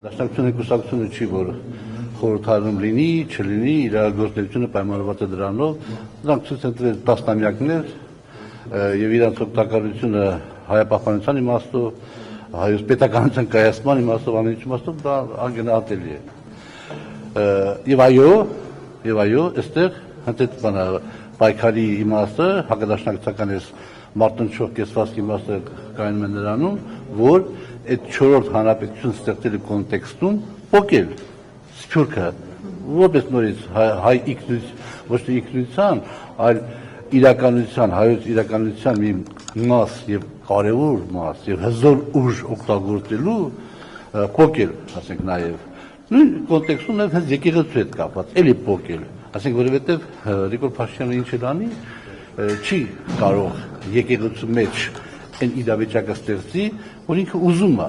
Դաշնակցությունը կուսակցությունը չի, որ խորհրդարանում լինի, չլինի, իրարագործությունը պայմանավորված է դրանով, դրանք ցույց են տվել տասնամյակներ եւ իրանց օգտակարությունը հայապահպանության իմաստով, հայոց պետականության կայացման իմաստով, ամեն ինչ իմաստով դա անգնահատելի է։ Եվ այո, այստեղ հենց բանը պայքարի իմաստը, հակադաշնակցական էս մարտնչող կեսվածքի իմաստը կայանում է նրանում, որ այդ 4-րդ հանրապետություն ստեղծելու կոնտեքստում փոկել Սփյուռքը որպես նորից հայ ոչ թե ինքնության, այլ իրականության, հայոց իրականության մի մաս եւ կարևոր մաս եւ հզոր ուժ օգտագործելու փոկել, ասենք նաեւ նույն կոնտեքստում նաեւ հենց եկեղեցու հետ կապված, էլի փոկել, ասենք որովհետեւ Նիկոլ Փաշինյանը ինչ էլ անի, չի կարող եկեղեցու մեջ այն իրավիճակը ստեղծի, որ ինքը ուզում է։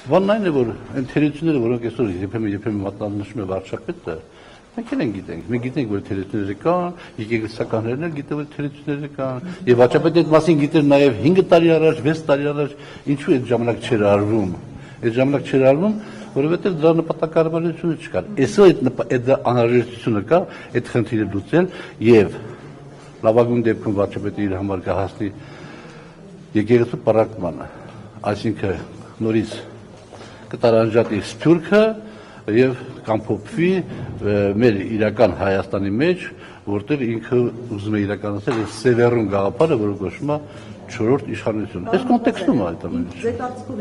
Բանն այն է, որ այն թերությունները, որոնք այսօր երբեմն մատնանշում է վարչապետը, մենք էլ գիտենք, մենք գիտենք, որ թերությունները կան, եկեղեցականներն էլ գիտեն, որ թերությունները կան, եւ վարչապետը այդ մասին գիտեր նաեւ 5 տարի առաջ, 6 տարի առաջ, ինչու այդ ժամանակ չէր արվում։ Այդ ժամանակ չէր արվում, որովհետեւ դրա նպատակարարությունը չկար։ Այսօր այդ անհրաժեշտությունը կա, այդ խնդիրը լուծել եւ լավագույն դեպքում վարչապետը իր համար կհասնի եկեղեցու պառակտմանը, այսինքն նորից կտարանջատի Սփյուռքը եւ կամփոփվի մեր իրական Հայաստանի մեջ, որտեղ ինքը ուզում է իրականացնել այս սևեռուն գաղափարը, որը կոչվում է 4-րդ իշխանություն։ Այս կոնտեքստում է այդ ամենը։